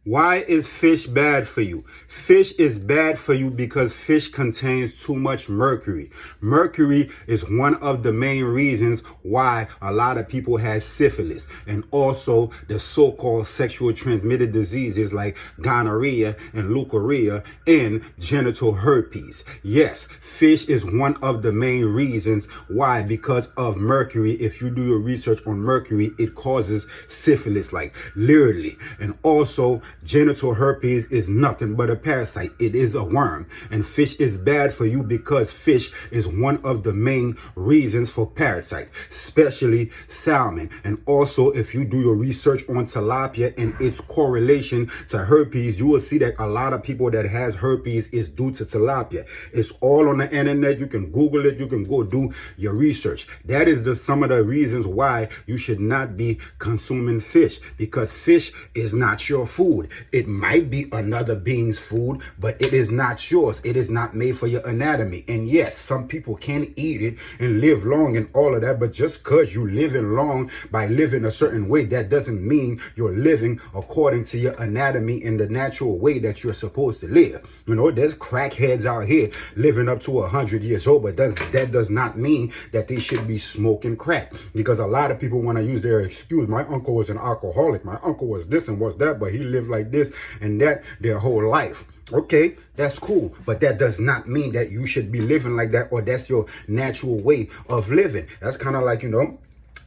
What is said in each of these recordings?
Why is fish bad for you? Fish is bad for you because fish contains too much mercury. Mercury is one of the main reasons why a lot of people have syphilis and also the so-called sexual transmitted diseases like gonorrhea and leukorrhea and genital herpes. Yes, fish is one of the main reasons why, because of mercury. If you do your research on mercury, it causes syphilis, like literally. And also, genital herpes is nothing but a parasite. It is a worm. And fish is bad for you because fish is one of the main reasons for parasite, especially salmon. And also, if you do your research on tilapia and its correlation to herpes, you will see that a lot of people that has herpes is due to tilapia. It's all on the internet. You can Google it. You can go do your research. That is some of the reasons why you should not be consuming fish, because fish is not your food. It might be another being's food, but it is not yours. It is not made for your anatomy. And yes, some people can eat it and live long and all of that, but just because you living long by living a certain way, that doesn't mean you're living according to your anatomy in the natural way that you're supposed to live. You know, there's crackheads out here living up to 100 years old, but that does not mean that they should be smoking crack, because a lot of people want to use their excuse. My uncle was an alcoholic. My uncle was this and was that, but he lived like this and that their whole life. Okay, that's cool, but that does not mean that you should be living like that, or that's your natural way of living. That's kind of like, you know,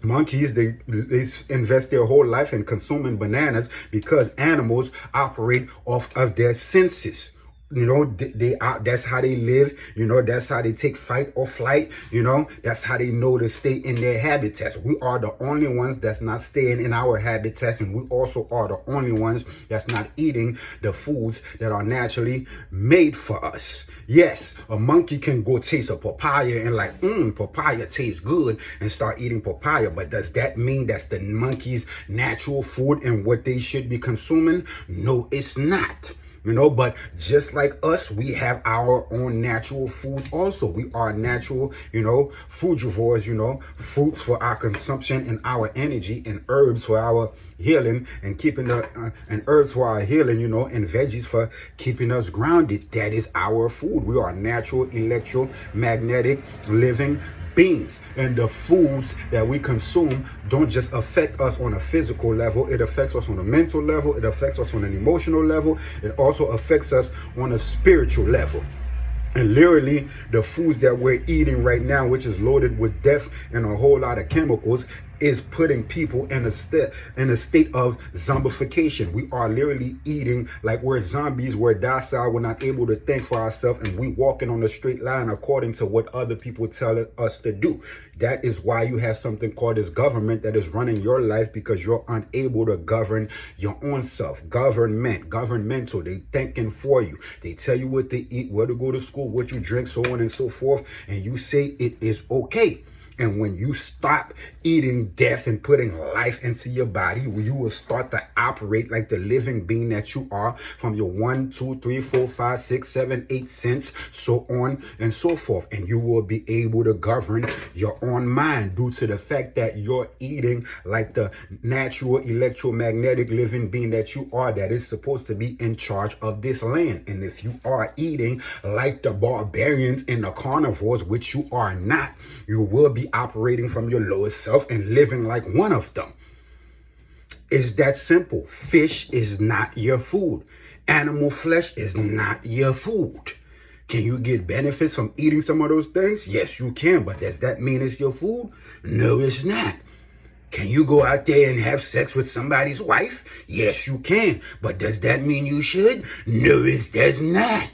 monkeys, they invest their whole life in consuming bananas because animals operate off of their senses. You know, they are, that's how they live. You know, that's how they take fight or flight. You know, that's how they know to stay in their habitats. We are the only ones that's not staying in our habitats, and we also are the only ones that's not eating the foods that are naturally made for us. Yes, a monkey can go taste a papaya and like, papaya tastes good, and start eating papaya. But does that mean that's the monkey's natural food and what they should be consuming? No, it's not. You know, but just like us, we have our own natural foods also. We are natural, you know, frugivores, you know, fruits for our consumption and our energy, and herbs for our healing and keeping and herbs for our healing, you know, and veggies for keeping us grounded. That is our food. We are natural, electromagnetic, living beings. And the foods that we consume don't just affect us on a physical level. It affects us on a mental level. It affects us on an emotional level. It also affects us on a spiritual level. And literally, the foods that we're eating right now, which is loaded with death and a whole lot of chemicals, is putting people in a state of zombification. We are literally eating like we're zombies. We're docile. We're not able to think for ourselves, and we walking on a straight line according to what other people tell us to do. That is why you have something called this government that is running your life, because you're unable to govern your own self. Governmental. They thinking for you. They tell you what to eat, where to go to school, what you drink, so on and so forth, and you say it is okay. And when you stop eating death and putting life into your body, you will start to operate like the living being that you are, from your 1, 2, 3, 4, 5, 6, 7, 8 cents, so on and so forth. And you will be able to govern your own mind due to the fact that you're eating like the natural electromagnetic living being that you are, that is supposed to be in charge of this land. And if you are eating like the barbarians and the carnivores, which you are not, you will be operating from your lowest self and living like one of them. It's that simple. Fish is not your food. Animal flesh is not your food. Can you get benefits from eating some of those things? Yes, you can. But does that mean it's your food? No, it's not. Can you go out there and have sex with somebody's wife? Yes, you can. But does that mean you should? No, it does not.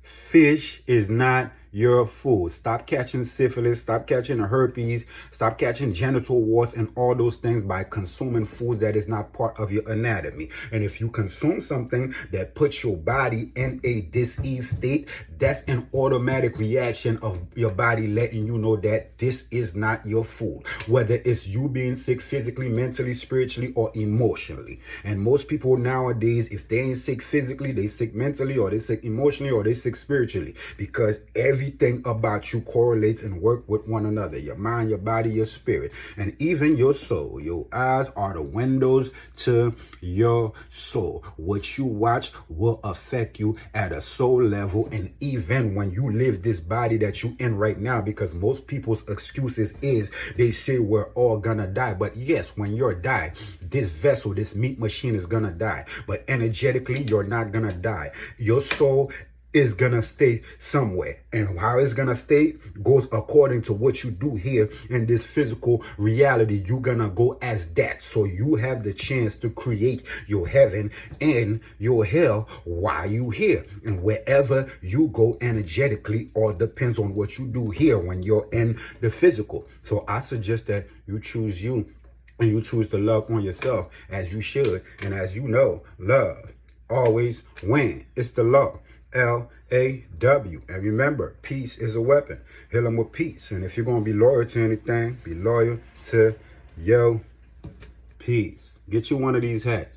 Fish is not your food. Stop catching syphilis, stop catching herpes, stop catching genital warts and all those things by consuming foods that is not part of your anatomy. And if you consume something that puts your body in a diseased state, that's an automatic reaction of your body letting you know that this is not your food. Whether it's you being sick physically, mentally, spiritually, or emotionally. And most people nowadays, if they ain't sick physically, they sick mentally, or they sick emotionally, or they sick spiritually, because every Everything about you correlates and work with one another. Your mind, your body, your spirit, and even your soul. Your eyes are the windows to your soul. What you watch will affect you at a soul level, and even when you live this body that you in right now, because most people's excuses is they say we're all gonna die. But yes, when you're die, this vessel, this meat machine is gonna die. But energetically, you're not gonna die. Your soul is gonna stay somewhere, and how it's gonna stay goes according to what you do here in this physical reality. You're gonna go as that, so you have the chance to create your heaven and your hell while you here, and wherever you go energetically all depends on what you do here when you're in the physical. So I suggest that you choose you, and you choose to love on yourself as you should. And as you know, love always wins. It's the law. LAW. And remember, peace is a weapon. Heal them with peace. And if you're going to be loyal to anything, be loyal to your peace. Get you one of these hats.